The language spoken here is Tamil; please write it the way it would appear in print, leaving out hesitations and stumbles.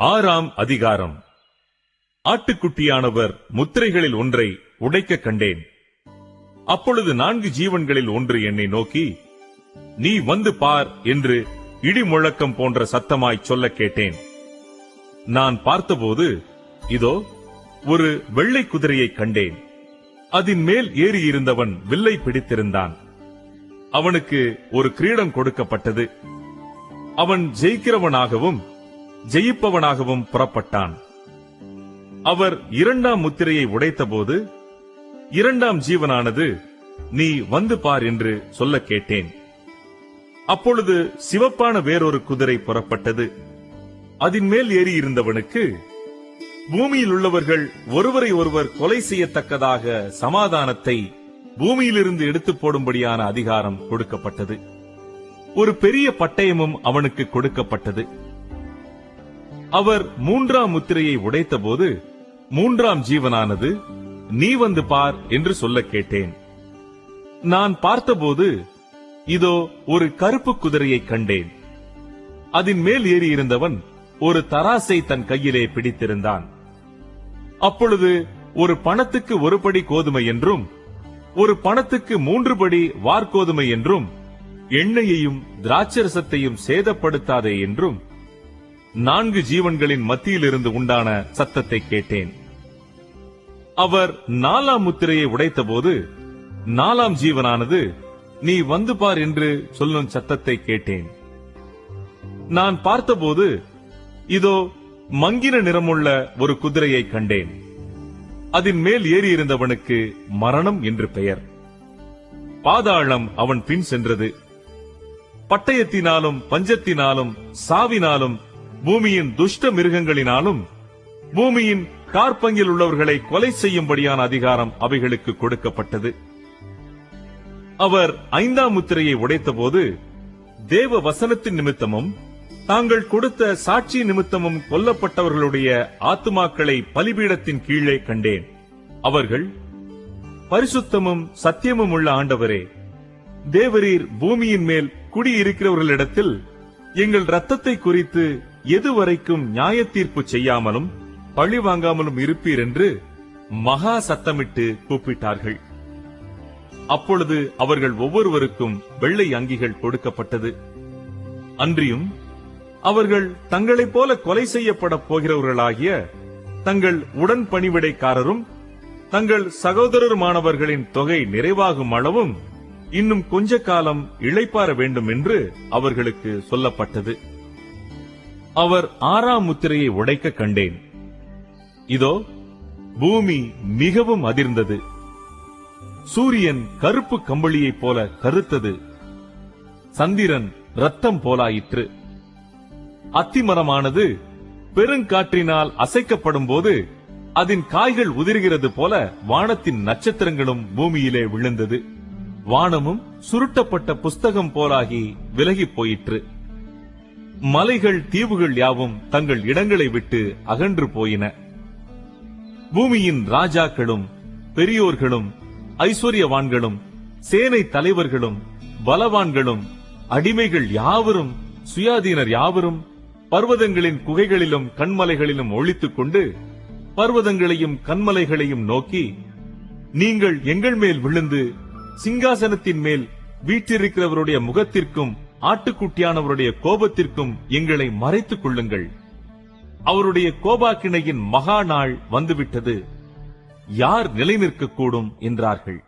ஆறாம் அதிகாரம். ஆட்டுக்குட்டியானவர் முத்திரைகளில் ஒன்றை உடைக்க கண்டேன். அப்பொழுது 4 ஜீவன்களில் ஒன்று என்னை நோக்கி, நீ வந்து பார் என்று இடி முழக்கம் போன்ற சத்தமாய் சொல்ல கேட்டேன். நான் பார்த்தபோது, இதோ ஒரு வெள்ளை குதிரையை கண்டேன். அதன் மேல் ஏறியிருந்தவன் வில்லை பிடித்திருந்தான். அவனுக்கு ஒரு கிரீடம் கொடுக்கப்பட்டது. அவன் ஜெயிக்கிறவனாகவும் ஜெயிப்பவனாகவும் புறப்பட்டான். அவர் 2ஆம் முத்திரையை உடைத்தபோது 2ஆம் ஜீவனானது, நீ வந்து பார் என்று சொல்ல கேட்டேன். அப்பொழுது சிவப்பான வேறொரு குதிரை புறப்பட்டது. அதன் மேல் ஏறியிருந்தவனுக்கு பூமியில் உள்ளவர்கள் ஒருவரை ஒருவர் கொலை செய்யத்தக்கதாக சமாதானத்தை பூமியிலிருந்து எடுத்துப் போடும்படியான அதிகாரம் கொடுக்கப்பட்டது. ஒரு பெரிய பட்டயமும் அவனுக்கு கொடுக்கப்பட்டது. அவர் 3ஆம் முத்திரையை உடைத்தபோது 3ஆம் ஜீவனானது, நீ வந்து பார் என்று சொல்ல கேட்டேன். நான் பார்த்தபோது, இதோ ஒரு கருப்பு குதிரையை கண்டேன். அதன் மேல் ஏறியிருந்தவன் ஒரு தராசை தன் கையிலே பிடித்திருந்தான். அப்பொழுது ஒரு பணத்துக்கு 1 படி கோதுமை என்றும் ஒரு பணத்துக்கு 3 படி வார்கோதுமை என்றும் எண்ணெயையும் திராட்சரசத்தையும் சேதப்படுத்தாதே என்றும் 4 ஜீவன்களின் மத்தியிலிருந்து உண்டான சத்தத்தை கேட்டேன். அவர் 4ஆம் முத்திரையை உடைத்தபோது 4ஆம் ஜீவனானது, நீ வந்து பார் என்று சொல்லும் சத்தத்தை கேட்டேன். நான் பார்த்தபோது, இதோ மங்கின நிறமுள்ள ஒரு குதிரையை கண்டேன். அதன் மேல் ஏறியிருந்தவனுக்கு மரணம் என்று பெயர். பாதாளம் அவன் பின் சென்றது. பட்டயத்தினாலும் பஞ்சத்தினாலும் சாவினாலும் பூமியின் துஷ்ட மிருகங்களினாலும் பூமியின் கார்பங்கில் உள்ளவர்களை கொலை செய்யும்படியான அதிகாரம் அவைகளுக்கு கொடுக்கப்பட்டது. அவர் 5ஆம் முத்திரையை உடைத்தபோது தேவ வசனத்தின் நிமித்தமும் தாங்கள் கொடுத்த சாட்சி நிமித்தமும் கொல்லப்பட்டவர்களுடைய ஆத்துமாக்களை பலிபீடத்தின் கீழே கண்டேன். அவர்கள், பரிசுத்தமும் சத்தியமும் உள்ள ஆண்டவரே, தேவரீர் பூமியின் மேல் குடியிருக்கிறவர்களிடத்தில் எங்கள் இரத்தத்தை குறித்து எதுவரைக்கும் நியாய தீர்ப்பு செய்யாமலும் பழி வாங்காமலும் இருப்பீர் என்று மகா சத்தமிட்டு கூப்பிட்டார்கள். அப்பொழுது அவர்கள் ஒவ்வொருவருக்கும் வெள்ளை அங்கிகள் கொடுக்கப்பட்டது. அன்றியும் அவர்கள் தங்களைப் போல கொலை செய்யப்பட போகிறவர்களாகிய தங்கள் உடன் பணிவிடைக்காரரும் தங்கள் சகோதரருமானவர்களின் தொகை நிறைவாகும் அளவும் இன்னும் கொஞ்ச காலம் இளைப்பாற வேண்டும் என்று அவர்களுக்கு சொல்லப்பட்டது. அவர் 6ஆம் முத்திரையை உடைக்க கண்டேன். இதோ பூமி மிகவும் அதிர்ந்தது. சூரியன் கருப்பு கம்பளியைப் போல கருத்தது. சந்திரன் இரத்தம் போலாயிற்று. அத்திமரமானது பெருங்காற்றினால் அசைக்கப்படும் போது அதன் காய்கள் உதிர்கிறது போல வானத்தின் நட்சத்திரங்களும் பூமியிலே விழுந்தது. வானமும் சுருட்டப்பட்ட புஸ்தகம் போலாகி விலகிப் போயிற்று. மலைகள் தீவுகள் யாவும் தங்கள் இடங்களை விட்டு அகன்று போயின. பூமியின் ராஜாக்களும் பெரியோர்களும் ஐஸ்வர்யவான்களும் சேனை தலைவர்களும் பலவான்களும் அடிமைகள் யாவரும் சுயாதீனர் யாவரும் பர்வதங்களின் குகைகளிலும் கண்மலைகளிலும் ஒளித்துக் கொண்டு பர்வதங்களையும் கண்மலைகளையும் நோக்கி, நீங்கள் எங்கள் மேல் விழுந்து சிங்காசனத்தின் மேல் வீற்றிருக்கிறவருடைய முகத்திற்கும் ஆட்டுக்குட்டியானவருடைய கோபத்திற்கும் எங்களை மறைத்துக் கொள்ளுங்கள். அவருடைய கோபாக்கினையின் மகா நாள் வந்துவிட்டது. யார் நிலை நிற்கக்கூடும் என்றார்கள்.